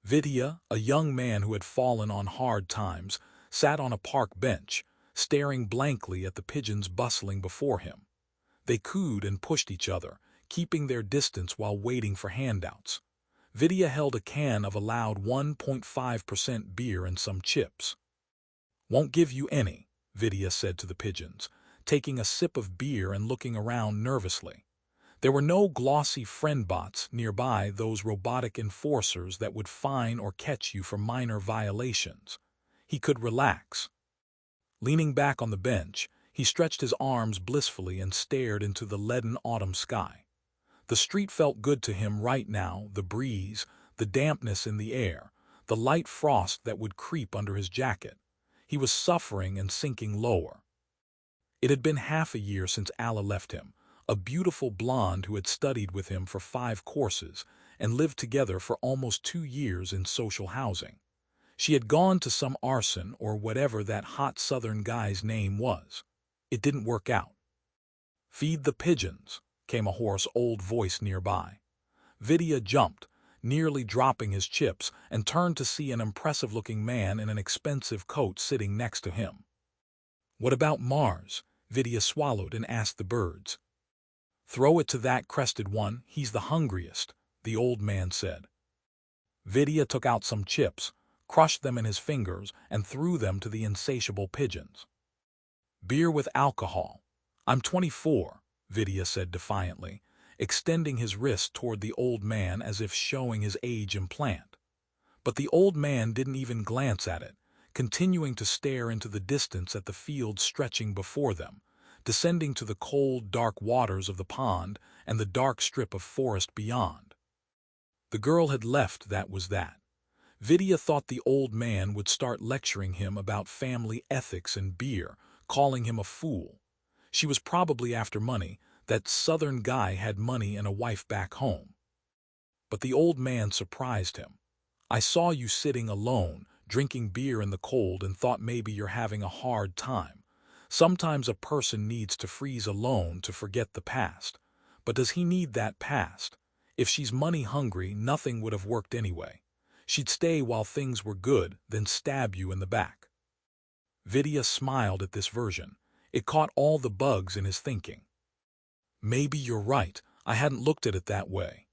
Vidya, a young man who had fallen on hard times, sat on a park bench, staring blankly at the pigeons bustling before him. They cooed and pushed each other, keeping their distance while waiting for handouts. Vidya held a can of a loud 1.5% beer and some chips. "Won't give you any," Vidya said to the pigeons, taking a sip of beer and looking around nervously. There were no glossy friend bots nearby, those robotic enforcers that would fine or catch you for minor violations. He could relax. Leaning back on the bench, he stretched his arms blissfully and stared into the leaden autumn sky. The street felt good to him right now, the breeze, the dampness in the air, the light frost that would creep under his jacket. He was suffering and sinking lower. It had been half a year since Alla left him, a beautiful blonde who had studied with him for 5 courses and lived together for almost 2 years in social housing. She had gone to some arson or whatever that hot southern guy's name was. It didn't work out. "Feed the pigeons," came a hoarse old voice nearby. Vidya jumped, nearly dropping his chips, and turned to see an impressive-looking man in an expensive coat sitting next to him. "What about Mars?" Vidya swallowed and asked the birds. "Throw it to that crested one, he's the hungriest," the old man said. Vidya took out some chips, crushed them in his fingers, and threw them to the insatiable pigeons. "Beer with alcohol. I'm 24, Vidya said defiantly, extending his wrist toward the old man as if showing his age implant. But the old man didn't even glance at it, continuing to stare into the distance at the field stretching before them, descending to the cold, dark waters of the pond and the dark strip of forest beyond. The girl had left, that was that. Vidya thought the old man would start lecturing him about family ethics and beer, calling him a fool. She was probably after money. That southern guy had money and a wife back home. But the old man surprised him. "I saw you sitting alone, drinking beer in the cold, and thought maybe you're having a hard time. Sometimes a person needs to freeze alone to forget the past. But does he need that past? If she's money hungry, nothing would have worked anyway. She'd stay while things were good, then stab you in the back." Vidya smiled at this version. It caught all the bugs in his thinking. "Maybe you're right. I hadn't looked at it that way."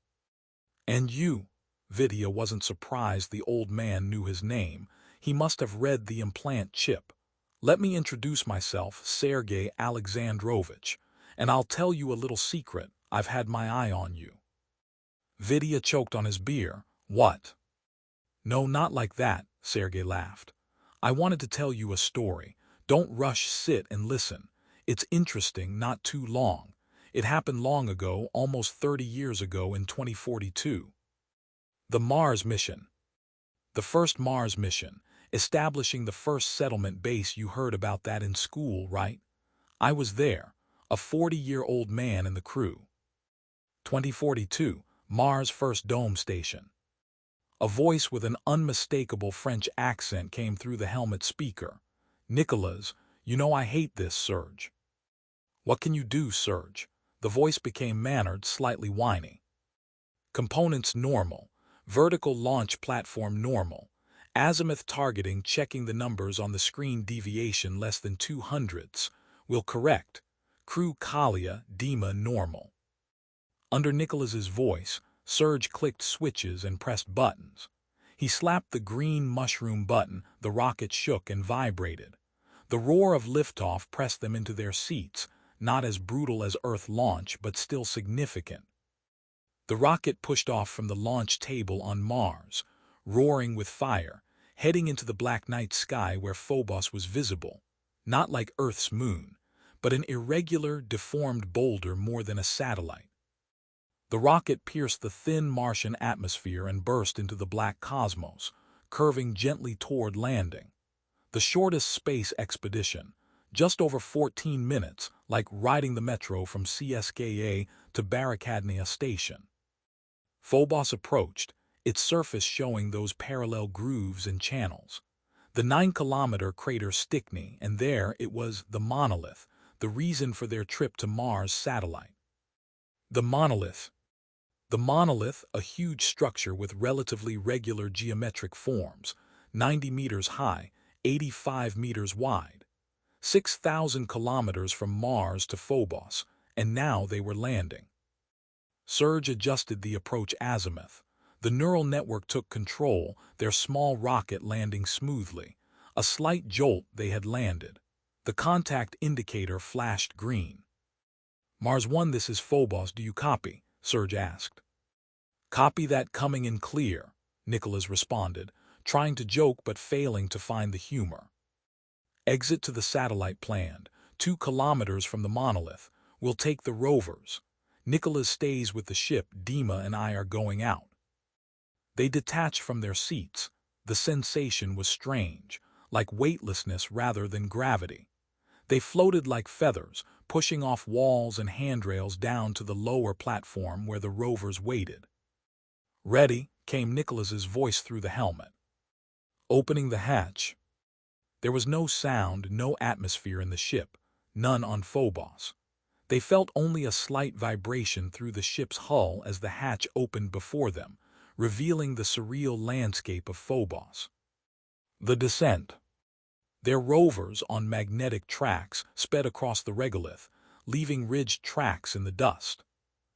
"And you?" Vidya wasn't surprised the old man knew his name. He must have read the implant chip. "Let me introduce myself, Sergei Alexandrovich, and I'll tell you a little secret. I've had my eye on you." Vidya choked on his beer. "What?" "No, not like that," Sergei laughed. "I wanted to tell you a story. Don't rush, sit and listen. It's interesting, not too long. It happened long ago, almost 30 years ago in 2042. The Mars mission. The first Mars mission, establishing the first settlement base. You heard about that in school, right? I was there, a 40-year-old man in the crew. 2042, Mars' first dome station." A voice with an unmistakable French accent came through the helmet speaker. "Nicolas, you know I hate this, Serge." "What can you do, Serge?" The voice became mannered, slightly whiny. "Components normal. Vertical launch platform normal. Azimuth targeting, checking the numbers on the screen, deviation less than 200ths. Will correct. Crew Kalia, Dima normal." Under Nicholas's voice, Serge clicked switches and pressed buttons. He slapped the green mushroom button, the rocket shook and vibrated. The roar of liftoff pressed them into their seats, not as brutal as Earth launch, but still significant. The rocket pushed off from the launch table on Mars, roaring with fire, heading into the black night sky where Phobos was visible, not like Earth's moon, but an irregular, deformed boulder more than a satellite. The rocket pierced the thin Martian atmosphere and burst into the black cosmos, curving gently toward landing. The shortest space expedition, just over 14 minutes, like riding the metro from CSKA to Barakadnia station. Phobos approached, its surface showing those parallel grooves and channels. The 9-kilometer crater Stickney, and there it was, the Monolith, the reason for their trip to Mars satellite. The Monolith. The monolith, a huge structure with relatively regular geometric forms, 90 meters high, 85 meters wide, 6,000 kilometers from Mars to Phobos, and now they were landing. Serge adjusted the approach azimuth. The neural network took control, their small rocket landing smoothly. A slight jolt, they had landed. The contact indicator flashed green. Mars 1, this is Phobos, do you copy? Serge asked. Copy that, coming in clear, Nicholas responded, trying to joke but failing to find the humor. Exit to the satellite planned, 2 kilometers from the monolith. We'll take the rovers. Nicholas stays with the ship, Dima and I are going out. They detached from their seats. The sensation was strange, like weightlessness rather than gravity. They floated like feathers, pushing off walls and handrails down to the lower platform where the rovers waited. Ready, came Nicholas's voice through the helmet. Opening the hatch. There was no sound, no atmosphere in the ship, none on Phobos. They felt only a slight vibration through the ship's hull as the hatch opened before them, revealing the surreal landscape of Phobos. The descent. Their rovers, on magnetic tracks, sped across the regolith, leaving ridged tracks in the dust.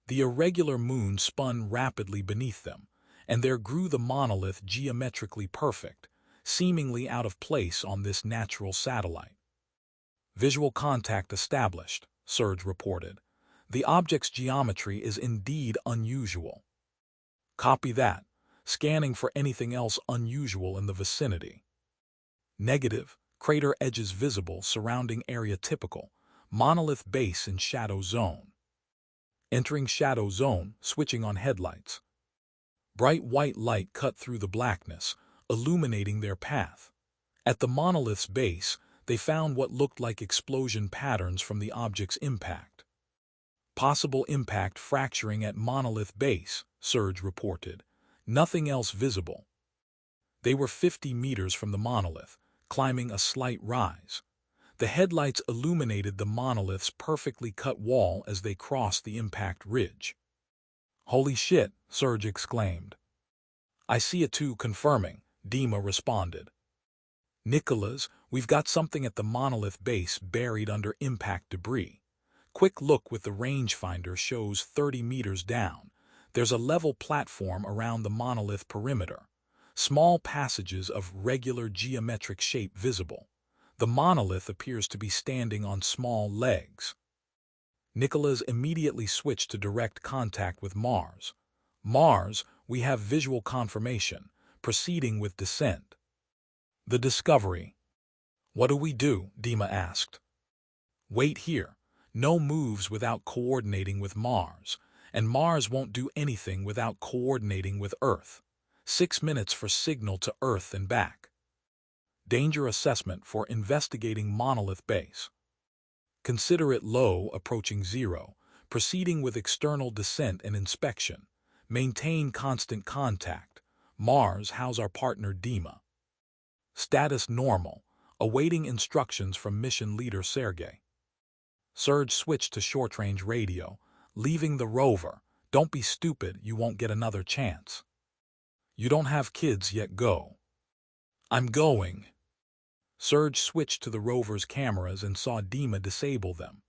The irregular moon spun rapidly beneath them, and there grew the monolith, geometrically perfect, seemingly out of place on this natural satellite. Visual contact established, Serge reported. The object's geometry is indeed unusual. Copy that, scanning for anything else unusual in the vicinity. Negative, crater edges visible, surrounding area typical, monolith base in shadow zone. Entering shadow zone, switching on headlights. Bright white light cut through the blackness, illuminating their path. At the monolith's base, they found what looked like explosion patterns from the object's impact. Possible impact fracturing at monolith base, Serge reported. Nothing else visible. They were 50 meters from the monolith, climbing a slight rise. The headlights illuminated the monolith's perfectly cut wall as they crossed the impact ridge. Holy shit, Serge exclaimed. I see it too, confirming, Dima responded. Nicholas, we've got something at the monolith base buried under impact debris. Quick look with the rangefinder shows 30 meters down. There's a level platform around the monolith perimeter. Small passages of regular geometric shape visible. The monolith appears to be standing on small legs. Nicholas immediately switched to direct contact with Mars. Mars, we have visual confirmation, proceeding with descent. The discovery. What do we do? Dima asked. Wait here. No moves without coordinating with Mars, and Mars won't do anything without coordinating with Earth. 6 minutes for signal to Earth and back. Danger assessment for investigating monolith base. Consider it low, approaching 0, proceeding with external descent and inspection. Maintain constant contact. Mars, how's our partner Dima? Status normal, awaiting instructions from mission leader Sergei. Serge switched to short-range radio, leaving the rover. Don't be stupid, you won't get another chance. You don't have kids yet, go. I'm going. Serge switched to the rover's cameras and saw Dima disable them.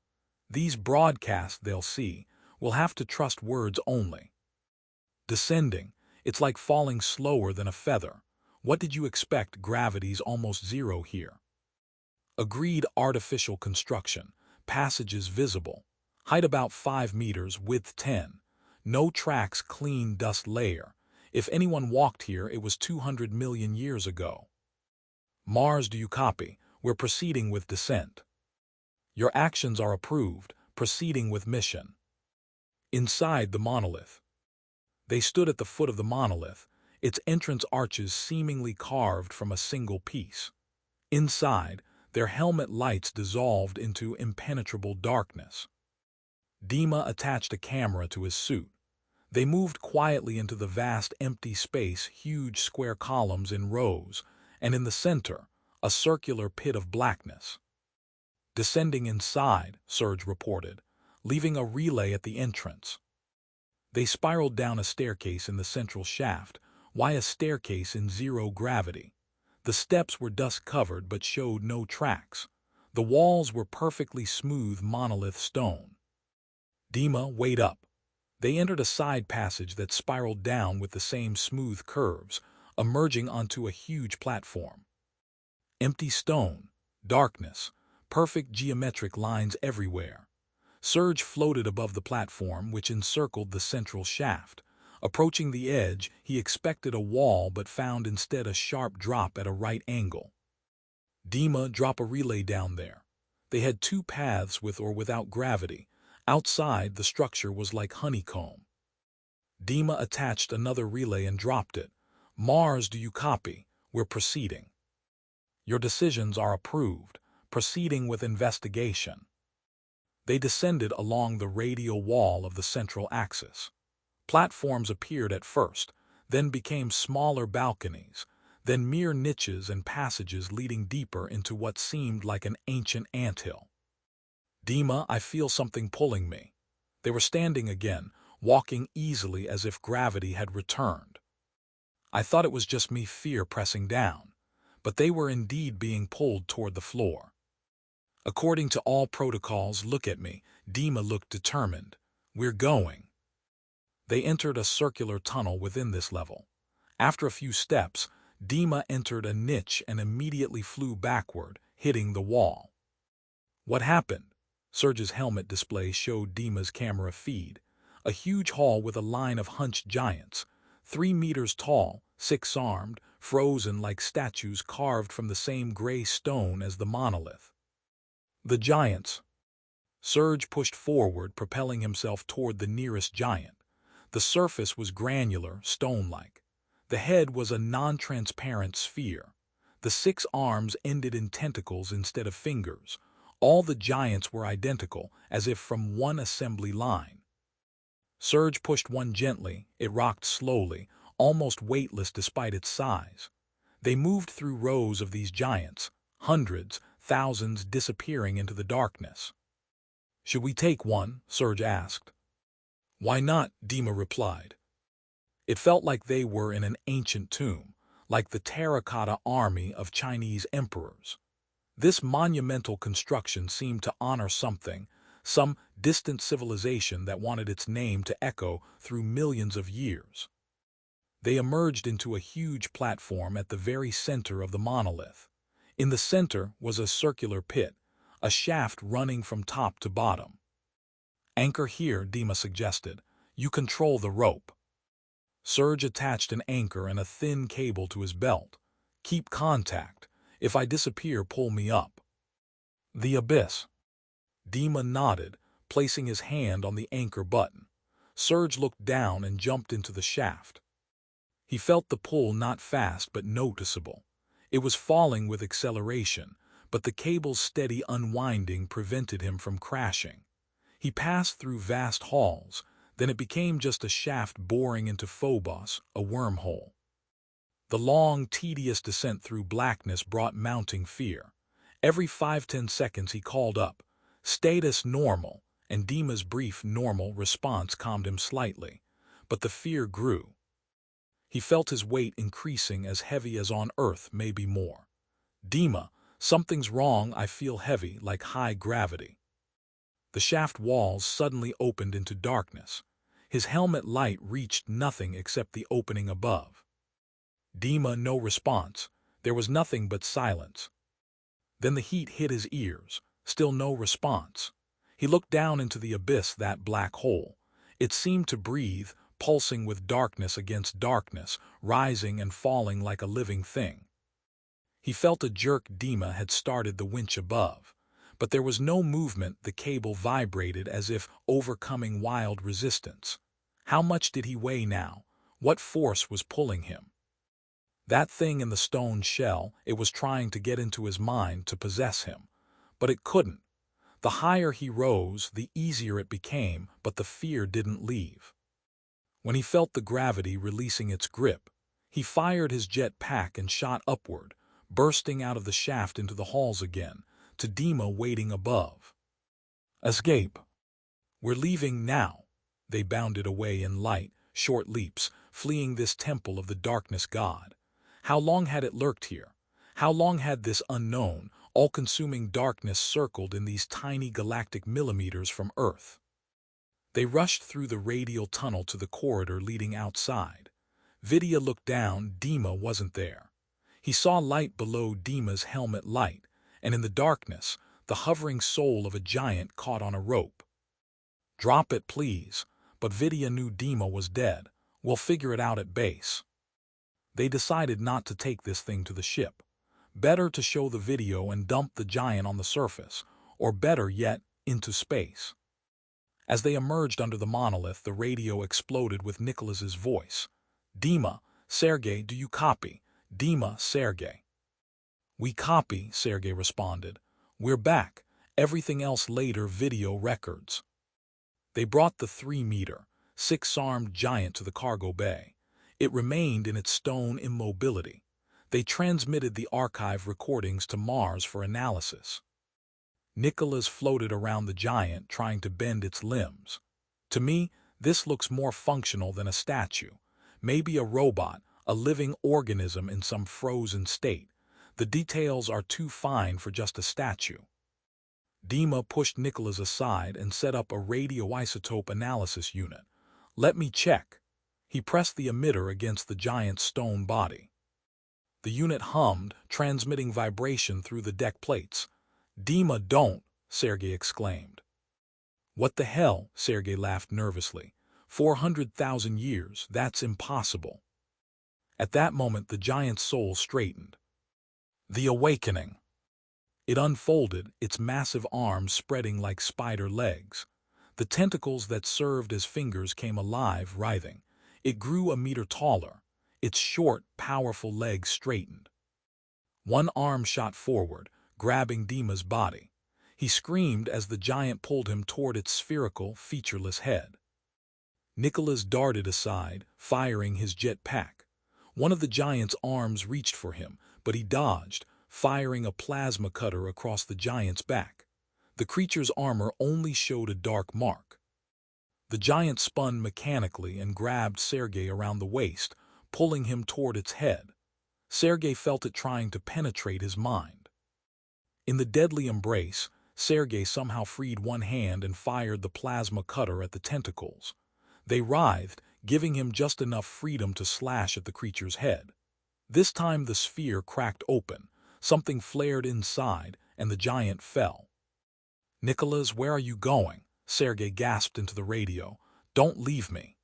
These broadcasts they'll see, will have to trust words only. Descending, it's like falling slower than a feather. What did you expect? Gravity's almost 0 here. Agreed. Artificial construction. Passages visible. Height about 5 meters, width 10. No tracks, clean dust layer. If anyone walked here, it was 200 million years ago. Mars, do you copy? We're proceeding with descent. Your actions are approved, proceeding with mission. Inside the monolith. They stood at the foot of the monolith, its entrance arches seemingly carved from a single piece. Inside, their helmet lights dissolved into impenetrable darkness. Dima attached a camera to his suit. They moved quietly into the vast empty space, huge square columns in rows, and in the center, a circular pit of blackness. Descending inside, Serge reported, leaving a relay at the entrance. They spiraled down a staircase in the central shaft. Why a staircase in zero gravity? The steps were dust-covered but showed no tracks. The walls were perfectly smooth monolith stone. Dima, wait up. They entered a side passage that spiraled down with the same smooth curves, emerging onto a huge platform. Empty stone, darkness, perfect geometric lines everywhere. Surge floated above the platform, which encircled the central shaft. Approaching the edge, he expected a wall but found instead a sharp drop at a right angle. Dima, drop a relay down there. They had two paths with or without gravity. Outside, the structure was like honeycomb. Dima attached another relay and dropped it. Mars, do you copy? We're proceeding. Your decisions are approved. Proceeding with investigation. They descended along the radial wall of the central axis. Platforms appeared at first, then became smaller balconies, then mere niches and passages leading deeper into what seemed like an ancient anthill. Dima, I feel something pulling me. They were standing again, walking easily as if gravity had returned. I thought it was just me, fear pressing down, but they were indeed being pulled toward the floor. According to all protocols, look at me. Dima looked determined. We're going. They entered a circular tunnel within this level. After a few steps, Dima entered a niche and immediately flew backward, hitting the wall. What happened? Surge's helmet display showed Dima's camera feed. A huge hall with a line of hunched giants, 3 meters tall, 6-armed, frozen like statues carved from the same gray stone as the monolith. The giants. Surge pushed forward, propelling himself toward the nearest giant. The surface was granular, stone-like. The head was a non-transparent sphere. The 6 arms ended in tentacles instead of fingers. All the giants were identical, as if from one assembly line. Surge pushed one gently. It rocked slowly, almost weightless despite its size. They moved through rows of these giants, hundreds, thousands disappearing into the darkness. Should we take one? Surge asked. Why not? Dima replied. It felt like they were in an ancient tomb, like the terracotta army of Chinese emperors. This monumental construction seemed to honor something, some distant civilization that wanted its name to echo through millions of years. They emerged into a huge platform at the very center of the monolith. In the center was a circular pit, a shaft running from top to bottom. Anchor here, Dima suggested. You control the rope. Surge attached an anchor and a thin cable to his belt. Keep contact. If I disappear, pull me up. The abyss. Dima nodded, placing his hand on the anchor button. Surge looked down and jumped into the shaft. He felt the pull, not fast but noticeable. It was falling with acceleration, but the cable's steady unwinding prevented him from crashing. He passed through vast halls, then it became just a shaft boring into Phobos, a wormhole. The long, tedious descent through blackness brought mounting fear. Every 5–10 seconds he called up, "Status normal," and Dima's brief normal response calmed him slightly, but the fear grew. He felt his weight increasing, as heavy as on Earth, maybe more. Dima, something's wrong, I feel heavy, like high gravity. The shaft walls suddenly opened into darkness. His helmet light reached nothing except the opening above. Dima, no response. There was nothing but silence. Then the heat hit his ears. Still no response. He looked down into the abyss, that black hole. It seemed to breathe, pulsing with darkness against darkness, rising and falling like a living thing. He felt a jerk. Dima had started the winch above. But there was no movement. The cable vibrated as if overcoming wild resistance. How much did he weigh now? What force was pulling him? That thing in the stone shell, it was trying to get into his mind, to possess him. But it couldn't. The higher he rose, the easier it became, but the fear didn't leave. When he felt the gravity releasing its grip, he fired his jet pack and shot upward, bursting out of the shaft into the halls again, to Dima waiting above. Escape. We're leaving now. they bounded away in light, short leaps, fleeing this temple of the darkness god. How long had it lurked here? How long had this unknown, all-consuming darkness circled in these tiny galactic millimeters from Earth? They rushed through the radial tunnel to the corridor leading outside. Vidya looked down. Dima wasn't there. He saw light below Dima's helmet light, and in the darkness, the hovering soul of a giant caught on a rope. "Drop it, please." But Vidya knew Dima was dead. "We'll figure it out at base." They decided not to take this thing to the ship. Better to show the video and dump the giant on the surface, or better yet, into space. As they emerged under the monolith, the radio exploded with Nicholas's voice. "Dima, Sergei, do you copy? Dima, Sergei." "We copy," Sergei responded. "We're back. Everything else later. Video records." They brought the 3-meter, 6-armed giant to the cargo bay. It remained in its stone immobility. They transmitted the archive recordings to Mars for analysis. Nicholas floated around the giant, trying to bend its limbs. "To me, this looks more functional than a statue. Maybe a robot, a living organism in some frozen state. The details are too fine for just a statue." Dima pushed Nicholas aside and set up a radioisotope analysis unit. "Let me check." He pressed the emitter against the giant's stone body. The unit hummed, transmitting vibration through the deck plates. "Dima, don't!" Sergei exclaimed. "What the hell?" Sergei laughed nervously. 400,000 years, that's impossible." At that moment the giant's soul straightened. The awakening. It unfolded, its massive arms spreading like spider legs. The tentacles that served as fingers came alive, writhing. It grew a meter taller. Its short, powerful legs straightened. One arm shot forward, grabbing Dima's body. He screamed as the giant pulled him toward its spherical, featureless head. Nicholas darted aside, firing his jetpack. One of the giant's arms reached for him, but he dodged, firing a plasma cutter across the giant's back. The creature's armor only showed a dark mark. The giant spun mechanically and grabbed Sergei around the waist, pulling him toward its head. Sergei felt it trying to penetrate his mind. In the deadly embrace, Sergei somehow freed one hand and fired the plasma cutter at the tentacles. They writhed, giving him just enough freedom to slash at the creature's head. This time the sphere cracked open, something flared inside, and the giant fell. "Nicholas, where are you going?" Sergei gasped into the radio. "Don't leave me."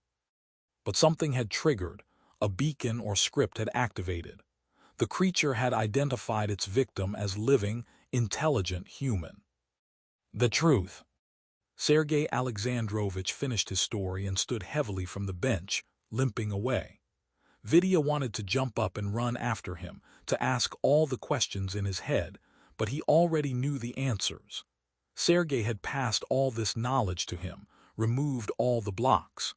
But something had triggered. A beacon or script had activated. The creature had identified its victim as living, intelligent human. The truth. Sergei Alexandrovich finished his story and stood heavily from the bench, limping away. Vidya wanted to jump up and run after him, to ask all the questions in his head, but he already knew the answers. Sergei had passed all this knowledge to him, removed all the blocks.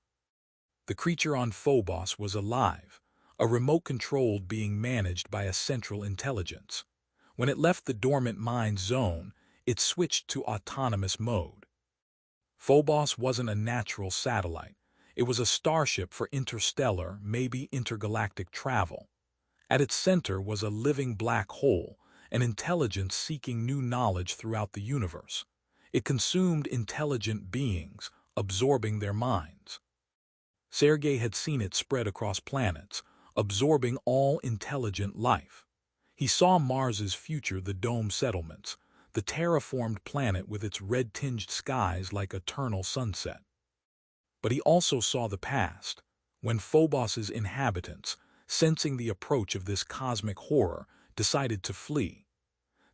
The creature on Phobos was alive, a remote-controlled being managed by a central intelligence. When it left the dormant mind zone, it switched to autonomous mode. Phobos wasn't a natural satellite. It was a starship for interstellar, maybe intergalactic travel. At its center was a living black hole, an intelligence seeking new knowledge throughout the universe. It consumed intelligent beings, absorbing their minds. Sergei had seen it spread across planets, absorbing all intelligent life. He saw Mars's future, the dome settlements, the terraformed planet with its red-tinged skies like eternal sunset. But he also saw the past, when Phobos's inhabitants, sensing the approach of this cosmic horror, decided to flee.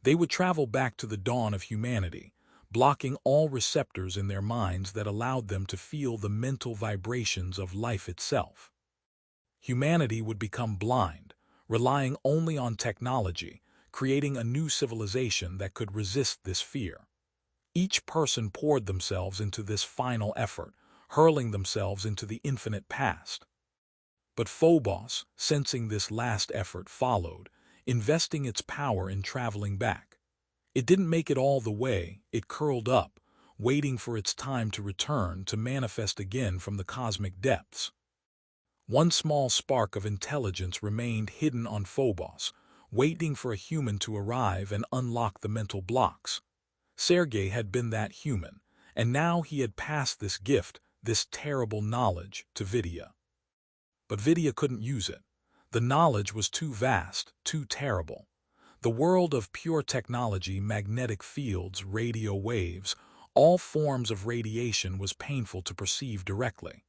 They would travel back to the dawn of humanity, blocking all receptors in their minds that allowed them to feel the mental vibrations of life itself. Humanity would become blind, relying only on technology, creating a new civilization that could resist this fear. Each person poured themselves into this final effort, hurling themselves into the infinite past. But Phobos, sensing this last effort, followed, investing its power in traveling back. It didn't make it all the way. It curled up, waiting for its time to return to manifest again from the cosmic depths. One small spark of intelligence remained hidden on Phobos, waiting for a human to arrive and unlock the mental blocks. Sergei had been that human, and now he had passed this gift, this terrible knowledge, to Vidya. But Vidya couldn't use it. The knowledge was too vast, too terrible. The world of pure technology, magnetic fields, radio waves, all forms of radiation was painful to perceive directly.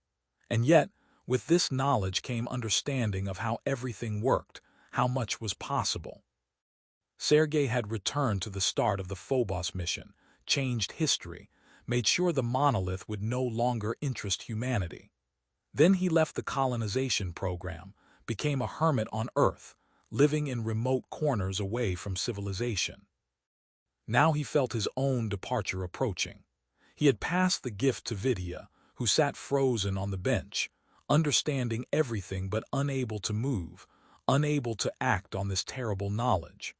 And yet, with this knowledge came understanding of how everything worked, how much was possible. Sergei had returned to the start of the Phobos mission, changed history, made sure the monolith would no longer interest humanity. Then he left the colonization program, became a hermit on Earth, living in remote corners away from civilization. Now he felt his own departure approaching. He had passed the gift to Vidya, who sat frozen on the bench, understanding everything but unable to move, unable to act on this terrible knowledge.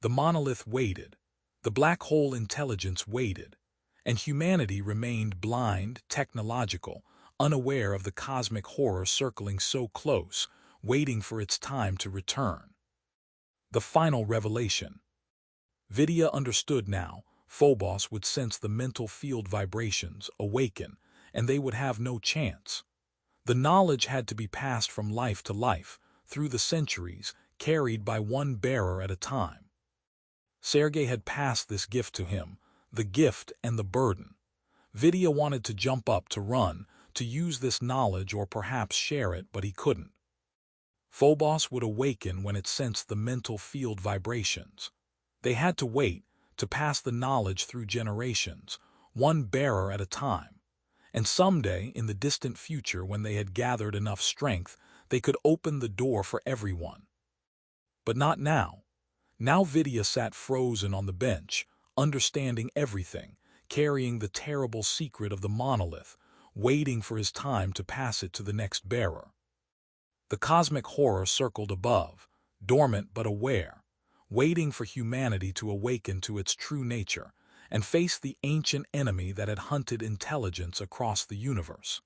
The monolith waited, the black hole intelligence waited, and humanity remained blind, technological, unaware of the cosmic horror circling so close, waiting for its time to return. The final revelation. Vidya understood now. Phobos would sense the mental field vibrations, awaken, and they would have no chance. The knowledge had to be passed from life to life, through the centuries, carried by one bearer at a time. Sergei had passed this gift to him, the gift and the burden. Vidya wanted to jump up, to run, to use this knowledge or perhaps share it, but he couldn't. Phobos would awaken when it sensed the mental field vibrations. They had to wait, to pass the knowledge through generations, one bearer at a time. And someday, in the distant future, when they had gathered enough strength, they could open the door for everyone. But not now. Now Vidya sat frozen on the bench, understanding everything, carrying the terrible secret of the monolith, waiting for his time to pass it to the next bearer. The cosmic horror circled above, dormant but aware, waiting for humanity to awaken to its true nature and face the ancient enemy that had hunted intelligence across the universe.